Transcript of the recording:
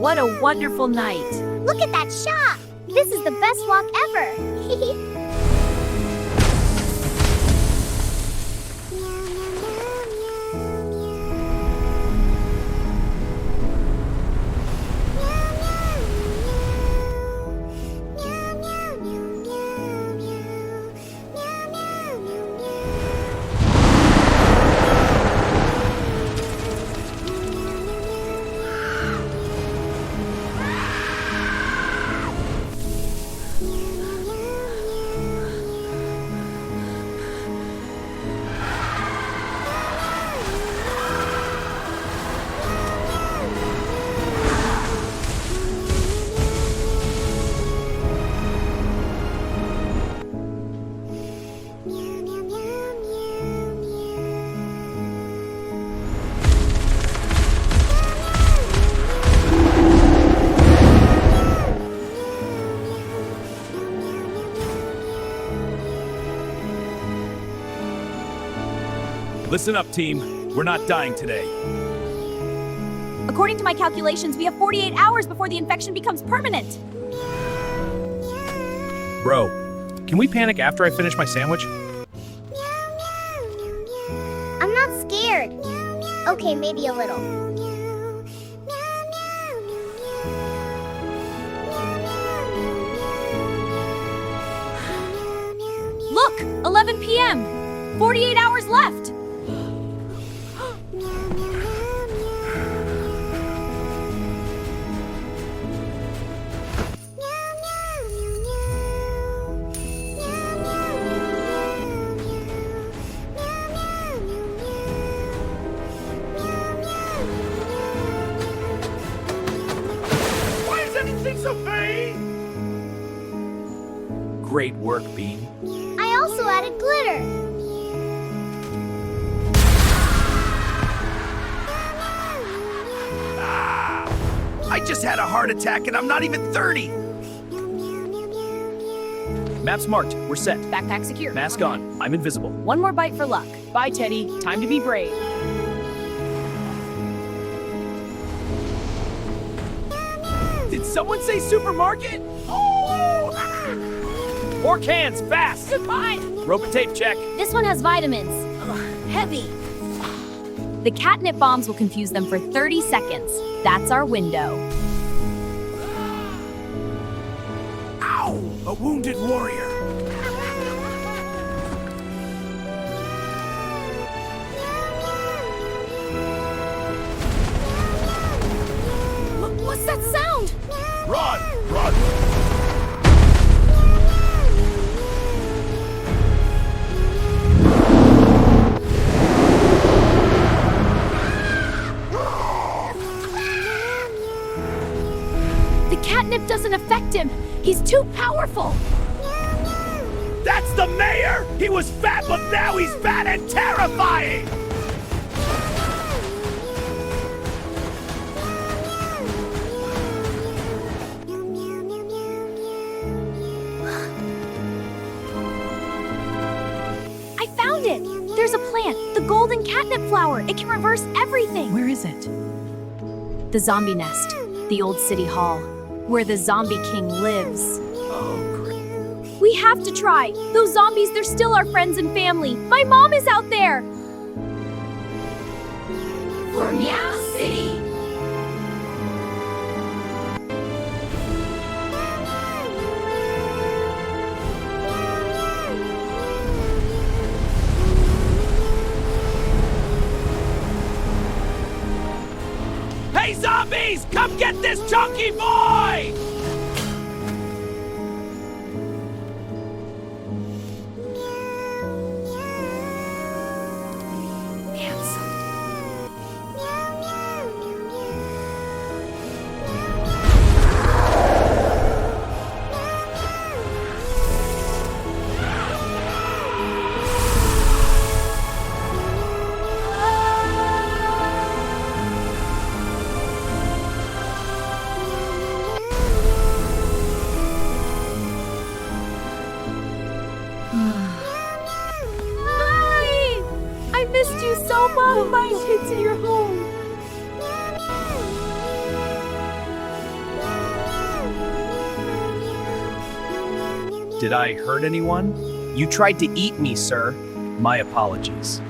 what a wonderful night. Look at that shop! This is the best walk ever! Listen up, team. We're not dying today. According to my calculations, we have 48 hours before the infection becomes permanent. Bro, can we panic after I finish my sandwich? I'm not scared. Okay, maybe a little. Look, 11 p.m. 48 hours left. Great work, Bean. I also added glitter. I just had a heart attack and I'm not even 30. Map's marked. We're set. Backpack secure. Mask on. I'm invisible. One more bite for luck. Bye, Teddy. Time to be brave. Did someone say supermarket? Oh! More cans, fast! Goodbye. Rope and tape check. This one has vitamins. Ugh, heavy. The catnip bombs will confuse them for 30 seconds. That's our window. Ow! A wounded warrior. What's that sound? Run! Run! The catnip doesn't affect him. He's too powerful. That's the mayor! He was fat, but now he's fat and terrifying! I found it. There's a plant, the golden catnip flower. It can reverse everything. Where is it? The zombie nest, the old city hall, where the zombie king lives. Oh, great. We have to try. Those zombies, they're still our friends and family. My mom is out there. For Meow City. Hey, zombies! Come get this chunky boy! So, Mom, my kids in your home. Did I hurt anyone? You tried to eat me, sir. My apologies.